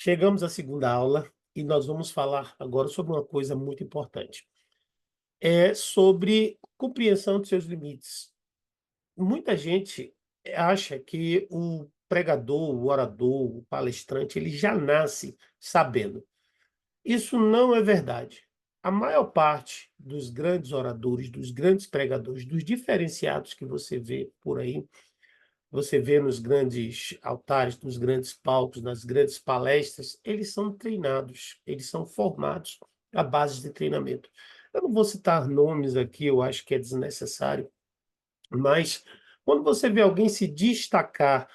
Chegamos à segunda aula e nós vamos falar agora sobre uma coisa muito importante. É sobre compreensão dos seus limites. Muita gente acha que o pregador, o orador, o palestrante, ele já nasce sabendo. Isso não é verdade. A maior parte dos grandes oradores, dos grandes pregadores, dos diferenciados que você vê por aí, você vê nos grandes altares, nos grandes palcos, nas grandes palestras, eles são treinados, eles são formados à base de treinamento. Eu não vou citar nomes aqui, eu acho que é desnecessário, mas quando você vê alguém se destacar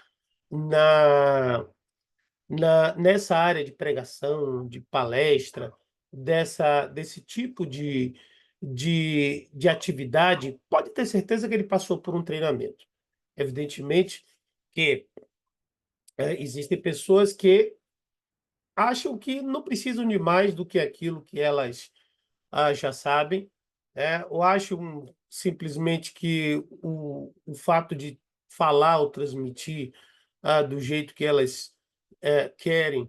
na nessa área de pregação, de palestra, desse tipo de atividade, pode ter certeza que ele passou por um treinamento. Evidentemente que existem pessoas que acham que não precisam de mais do que aquilo que elas, já sabem, ou acham simplesmente que o fato de falar ou transmitir, do jeito que elas, querem,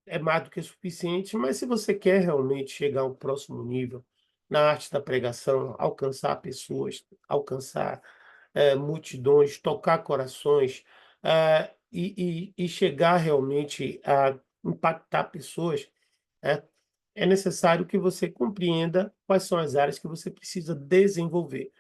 é mais do que suficiente, mas se você quer realmente chegar ao próximo nível na arte da pregação, alcançar pessoas, alcançar, multidões, tocar corações, e chegar realmente a impactar pessoas, né, é necessário que você compreenda quais são as áreas que você precisa desenvolver.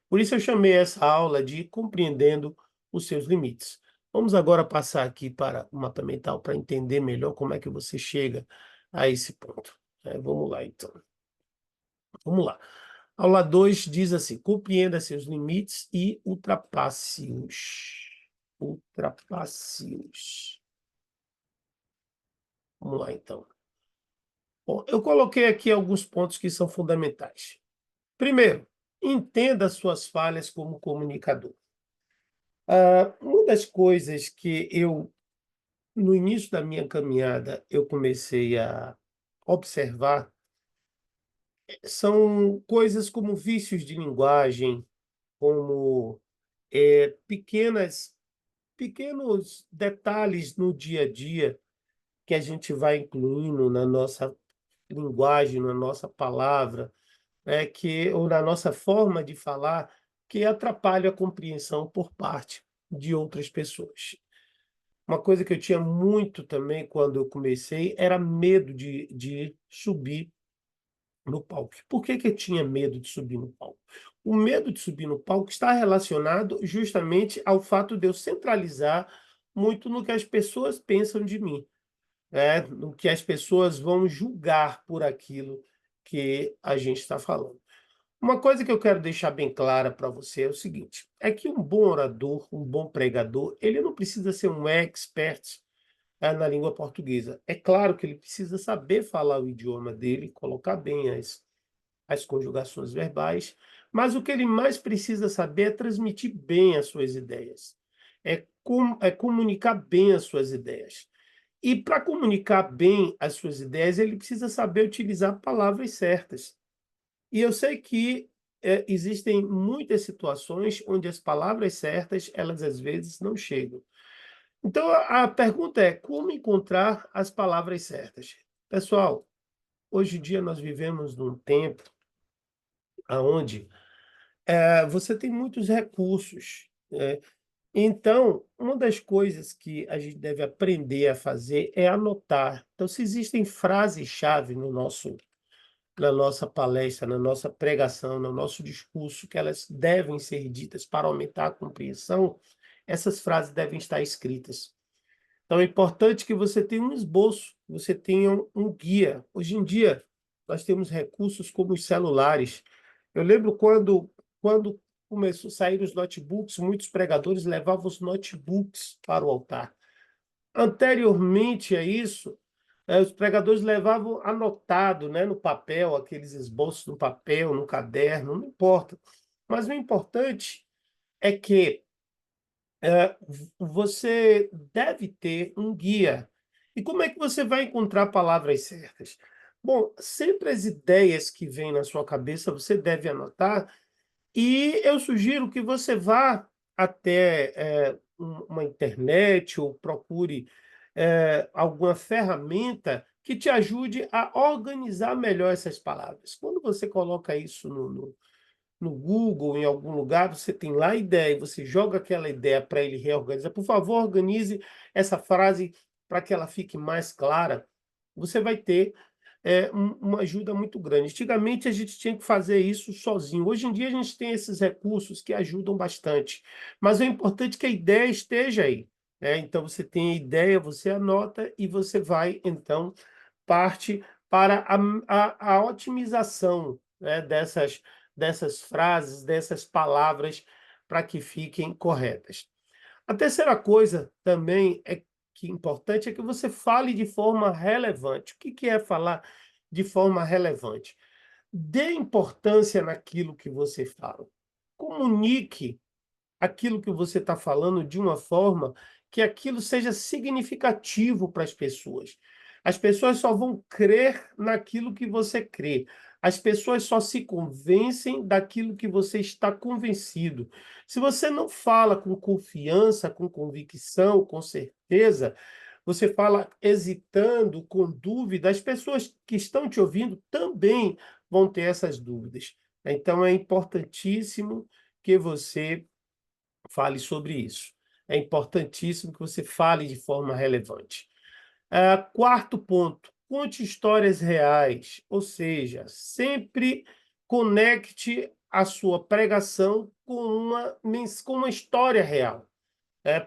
Por isso eu chamei essa aula de compreendendo os seus limites. Vamos agora passar aqui para o mapa mental para entender melhor como é que você chega a esse ponto. Vamos lá então. Vamos lá. Aula 2 diz assim: compreenda seus limites e ultrapasse-os. Ultrapasse-os. Vamos lá então. Bom, eu coloquei aqui alguns pontos que são fundamentais. Primeiro, entenda suas falhas como comunicador. Uma das coisas que no início da minha caminhada, eu comecei a observar são coisas como vícios de linguagem, como, pequenos detalhes no dia a dia que a gente vai incluindo na nossa linguagem, na nossa palavra, ou na nossa forma de falar, que atrapalha a compreensão por parte de outras pessoas. Uma coisa que eu tinha muito também quando eu comecei era medo de subir no palco. Por que que eu tinha medo de subir no palco? O medo de subir no palco está relacionado justamente ao fato de eu centralizar muito no que as pessoas pensam de mim, no que as pessoas vão julgar por aquilo que a gente está falando. Uma coisa que eu quero deixar bem clara para você é o seguinte: é que um bom orador, um bom pregador, ele não precisa ser um expert, na língua portuguesa. É claro que ele precisa saber falar o idioma dele, colocar bem as conjugações verbais, mas o que ele mais precisa saber é transmitir bem as suas ideias, é comunicar bem as suas ideias. E para comunicar bem as suas ideias, ele precisa saber utilizar palavras certas. E eu sei que, existem muitas situações onde as palavras certas, elas às vezes não chegam. Então a pergunta é: como encontrar as palavras certas? Pessoal, hoje em dia nós vivemos num tempo aonde, você tem muitos recursos, então uma das coisas que a gente deve aprender a fazer é anotar. Então se existem frases-chave no nosso na nossa palestra, na nossa pregação, no nosso discurso, que elas devem ser ditas para aumentar a compreensão, essas frases devem estar escritas. Então é importante que você tenha um esboço, que você tenha um guia. Hoje em dia, nós temos recursos como os celulares. Eu lembro quando começou a sair os notebooks, muitos pregadores levavam os notebooks para o altar. Anteriormente a isso, os pregadores levavam anotado, né, no papel, aqueles esboços no papel, no caderno, não importa. Mas o importante é que você deve ter um guia. E como é que você vai encontrar palavras certas? Bom, sempre as ideias que vêm na sua cabeça você deve anotar, e eu sugiro que você vá até uma internet ou procure. alguma ferramenta que te ajude a organizar melhor essas palavras. Quando você coloca isso no Google, em algum lugar, você tem lá a ideia e você joga aquela ideia para ele reorganizar. Por favor, organize essa frase para que ela fique mais clara. Você vai ter uma ajuda muito grande. Antigamente a gente tinha que fazer isso sozinho. Hoje em dia a gente tem esses recursos que ajudam bastante. Mas é importante que a ideia esteja aí, né? Então você tem a ideia, você anota e você vai, então, parte para a otimização, né, dessas frases, dessas palavras, para que fiquem corretas. A terceira coisa também que importante é que você fale de forma relevante. O que que é falar de forma relevante? Dê importância naquilo que você fala. Comunique aquilo que você está falando de uma forma que aquilo seja significativo para as pessoas. As pessoas só vão crer naquilo que você crê. As pessoas só se convencem daquilo que você está convencido. Se você não fala com confiança, com convicção, com certeza, você fala hesitando, com dúvida, as pessoas que estão te ouvindo também vão ter essas dúvidas. Então é importantíssimo que você fale sobre isso. É importantíssimo que você fale de forma relevante. Quarto ponto, conte histórias reais, ou seja, sempre conecte a sua pregação com uma história real.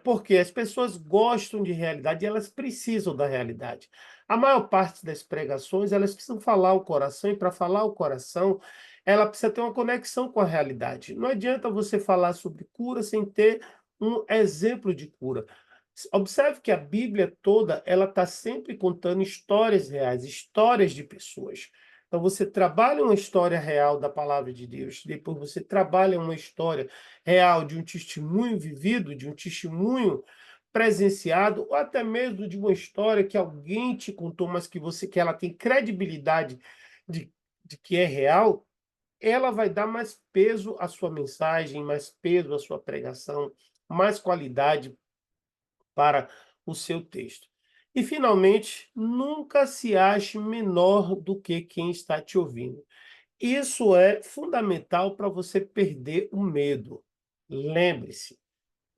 Porque as pessoas gostam de realidade e elas precisam da realidade. A maior parte das pregações, elas precisam falar o coração, e para falar o coração, ela precisa ter uma conexão com a realidade. Não adianta você falar sobre cura sem ter um exemplo de cura. Observe que a Bíblia toda, ela está sempre contando histórias reais, histórias de pessoas. Então você trabalha uma história real da palavra de Deus, depois você trabalha uma história real de um testemunho vivido, de um testemunho presenciado, ou até mesmo de uma história que alguém te contou, mas que ela tem credibilidade de, de que é real, ela vai dar mais peso à sua mensagem, mais peso à sua pregação, mais qualidade para o seu texto. E, finalmente, nunca se ache menor do que quem está te ouvindo. Isso é fundamental para você perder o medo. Lembre-se,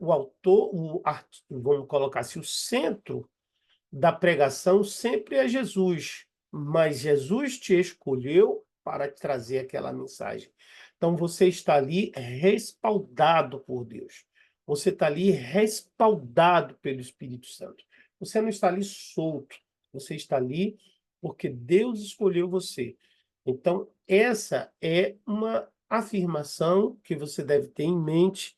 vamos colocar assim, o centro da pregação sempre é Jesus, mas Jesus te escolheu para te trazer aquela mensagem. Então você está ali respaldado por Deus. Você está ali respaldado pelo Espírito Santo. Você não está ali solto. Você está ali porque Deus escolheu você. Então, essa é uma afirmação que você deve ter em mente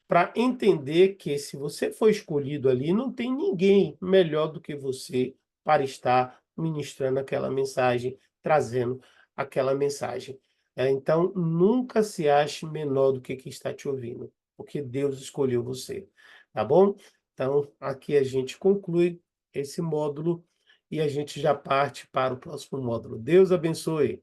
para entender que se você foi escolhido ali, não tem ninguém melhor do que você para estar ministrando aquela mensagem, trazendo aquela mensagem. Então, nunca se ache menor do que quem está te ouvindo, porque Deus escolheu você, tá bom? Então, aqui a gente conclui esse módulo e a gente já parte para o próximo módulo. Deus abençoe.